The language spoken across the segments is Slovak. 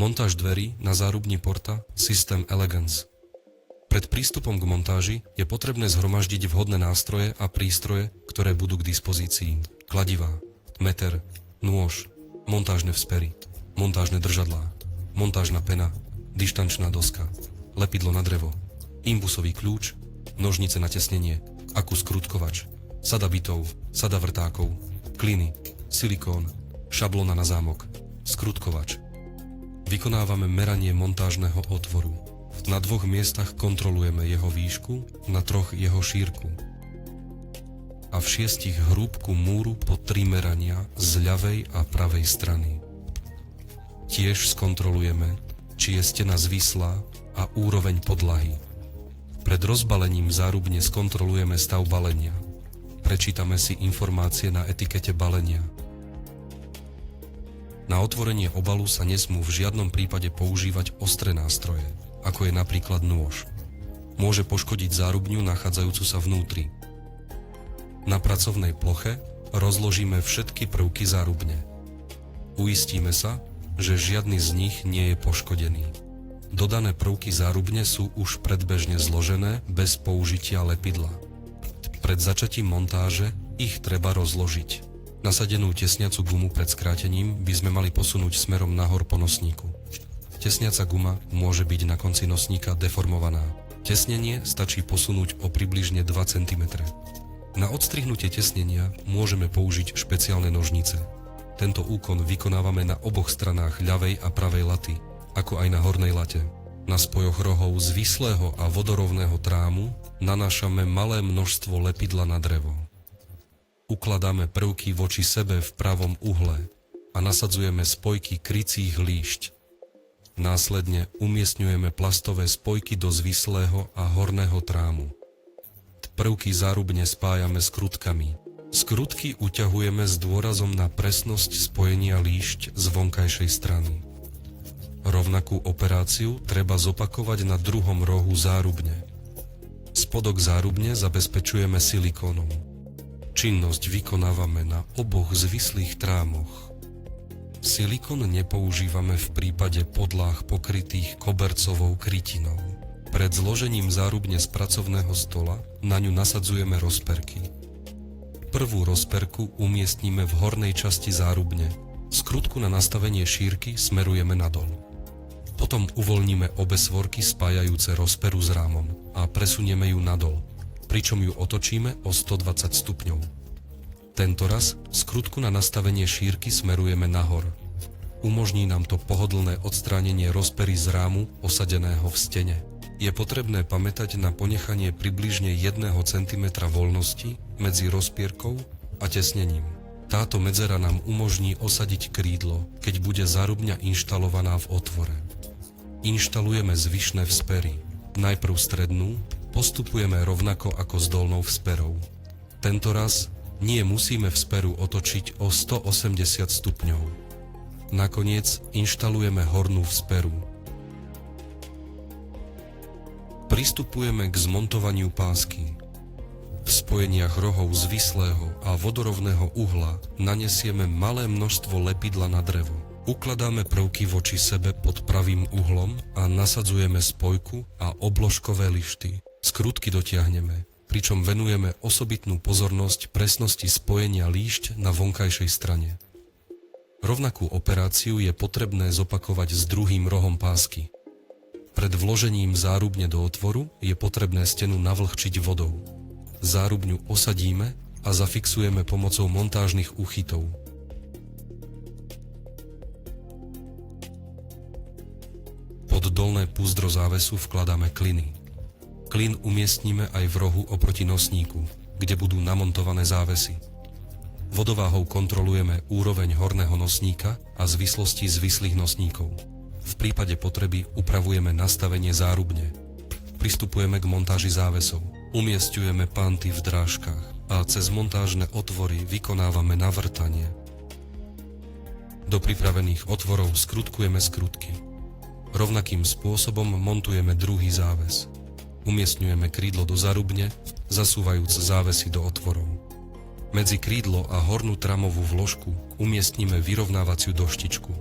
Montáž dverí na zárubni porta System Elegance. Pred prístupom k montáži je potrebné zhromaždiť vhodné nástroje a prístroje, ktoré budú k dispozícii. Kladivá, meter, nôž, montážne vzpery, montážne držadlá, montážna pena, dištančná doska, lepidlo na drevo, imbusový kľúč, nožnice na tesnenie, akus krutkovač, sada bitov, sada vrtákov, kliny, silikón, šablóna na zámok, skrutkovač. Vykonávame meranie montážneho otvoru. Na 2 miestach kontrolujeme jeho výšku, na 3 jeho šírku. A v 6 hrúbku múru po 3 merania z ľavej a pravej strany. Tiež skontrolujeme, či je stena zvislá a úroveň podlahy. Pred rozbalením zárubne skontrolujeme stav balenia. Prečítame si informácie na etikete balenia. Na otvorenie obalu sa nesmú v žiadnom prípade používať ostré nástroje, ako je napríklad nôž. Môže poškodiť zárubňu nachádzajúcu sa vnútri. Na pracovnej ploche rozložíme všetky prvky zárubne. Uistíme sa, že žiadny z nich nie je poškodený. Dodané prvky zárubne sú už predbežne zložené bez použitia lepidla. Pred začatím montáže ich treba rozložiť. Nasadenú tesniacu gumu pred skrátením by sme mali posunúť smerom nahor po nosníku. Tesniaca guma môže byť na konci nosníka deformovaná. Tesnenie stačí posunúť o približne 2 cm. Na odstrihnutie tesnenia môžeme použiť špeciálne nožnice. Tento úkon vykonávame na oboch stranách ľavej a pravej laty, ako aj na hornej late. Na spojoch rohov zvislého a vodorovného trámu nanášame malé množstvo lepidla na drevo. Ukladáme prvky voči sebe v pravom uhle a nasadzujeme spojky krycích líšť. Následne umiestňujeme plastové spojky do zvislého a horného trámu. Prvky zárubne spájame skrutkami. Skrutky uťahujeme s dôrazom na presnosť spojenia líšť z vonkajšej strany. Rovnakú operáciu treba zopakovať na druhom rohu zárubne. Spodok zárubne zabezpečujeme silikónom. Činnosť vykonávame na oboch zvislých trámoch. Silikón nepoužívame v prípade podláh pokrytých kobercovou krytinou. Pred zložením zárubne z pracovného stola na ňu nasadzujeme rozperky. Prvú rozperku umiestnime v hornej časti zárubne. Skrutku na nastavenie šírky smerujeme nadol. Potom uvoľníme obe svorky spájajúce rozperu s rámom a presunieme ju nadol, pričom ju otočíme o 120 stupňov. Tentoraz skrutku na nastavenie šírky smerujeme nahor. Umožní nám to pohodlné odstránenie rozpery z rámu osadeného v stene. Je potrebné pamätať na ponechanie približne 1 cm voľnosti medzi rozpierkou a tesnením. Táto medzera nám umožní osadiť krídlo, keď bude zárubňa inštalovaná v otvore. Inštalujeme zvyšné vzpery. Najprv strednú, postupujeme rovnako ako s dolnou vzperou. Tentoraz nie musíme vzperu otočiť o 180 stupňov. Nakoniec inštalujeme hornú vzperu. Pristupujeme k zmontovaniu pásky. V spojeniach rohov zvislého a vodorovného uhla nanesieme malé množstvo lepidla na drevo. Ukladáme prvky voči sebe pod pravým uhlom a nasadzujeme spojku a obložkové lišty. Skrutky dotiahneme, pričom venujeme osobitnú pozornosť presnosti spojenia líšť na vonkajšej strane. Rovnakú operáciu je potrebné zopakovať s druhým rohom pásky. Pred vložením zárubne do otvoru je potrebné stenu navlhčiť vodou. Zárubňu osadíme a zafixujeme pomocou montážnych úchytov. Pod dolné púzdro závesu vkladáme kliny. Klin umiestnime aj v rohu oproti nosníku, kde budú namontované závesy. Vodováhou kontrolujeme úroveň horného nosníka a zvislosti zvislých nosníkov. V prípade potreby upravujeme nastavenie zárubne. Pristupujeme k montáži závesov. Umiestňujeme panty v drážkach a cez montážne otvory vykonávame navrtanie. Do pripravených otvorov skrutkujeme skrutky. Rovnakým spôsobom montujeme druhý záves. Umiestňujeme krídlo do zárubne, zasúvajúc závesy do otvorov. Medzi krídlo a hornú tramovú vložku umiestnime vyrovnávaciu doštičku.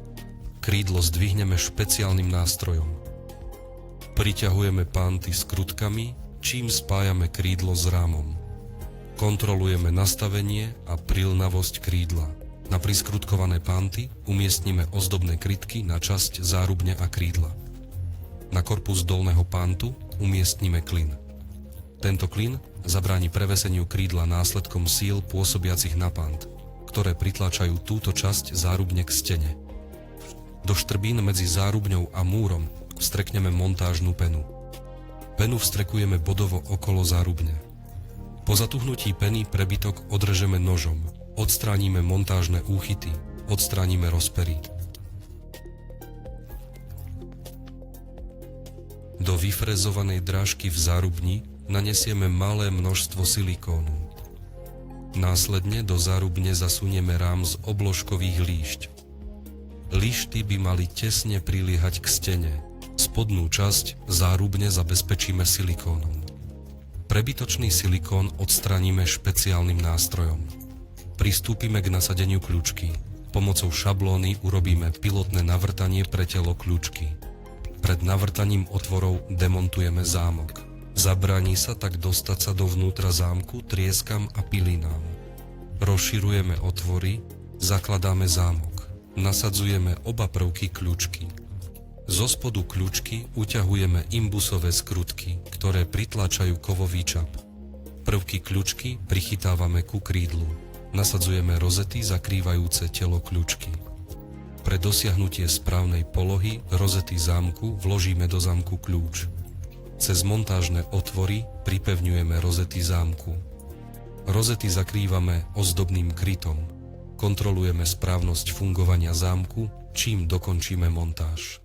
krídlo zdvihneme špeciálnym nástrojom. Priťahujeme pánty s krutkami, čím spájame krídlo s rámom. Kontrolujeme nastavenie a prilnavosť krídla. Na priskrutkované pánty umiestnime ozdobné krytky na časť zárubne a krídla. Na korpus dolného pántu umiestnime klin. Tento klin zabráni preveseniu krídla následkom síl pôsobiacich na pánt, ktoré pritlačajú túto časť zárubne k stene. Do štrbín medzi zárubňou a múrom vstrekneme montážnu penu. Penu vstrekujeme bodovo okolo zárubne. Po zatuhnutí peny prebytok odrežeme nožom, odstránime montážne úchyty, odstránime rozpery. Do vyfrezovanej drážky v zárubni nanesieme malé množstvo silikónu. Následne do zárubne zasunieme rám z obložkových líšť. Lišty by mali tesne priliehať k stene. Spodnú časť zárubne zabezpečíme silikónom. Prebytočný silikón odstraníme špeciálnym nástrojom. Pristúpime k nasadeniu kľúčky. Pomocou šablóny urobíme pilotné navrtanie pre telo kľúčky. Pred navrtaním otvorov demontujeme zámok. Zabráni sa tak dostať sa dovnútra zámku trieskam a pilinám. Rozširujeme otvory, zakladáme zámok. Nasadzujeme oba prvky kľúčky. Zo spodu kľúčky uťahujeme imbusové skrutky, ktoré pritláčajú kovový čap. Prvky kľúčky prichytávame ku krídlu. Nasadzujeme rozety zakrývajúce telo kľúčky. Pre dosiahnutie správnej polohy rozety zámku vložíme do zámku kľúč. Cez montážne otvory pripevňujeme rozety zámku. Rozety zakrývame ozdobným krytom. Kontrolujeme správnosť fungovania zámku, čím dokončíme montáž.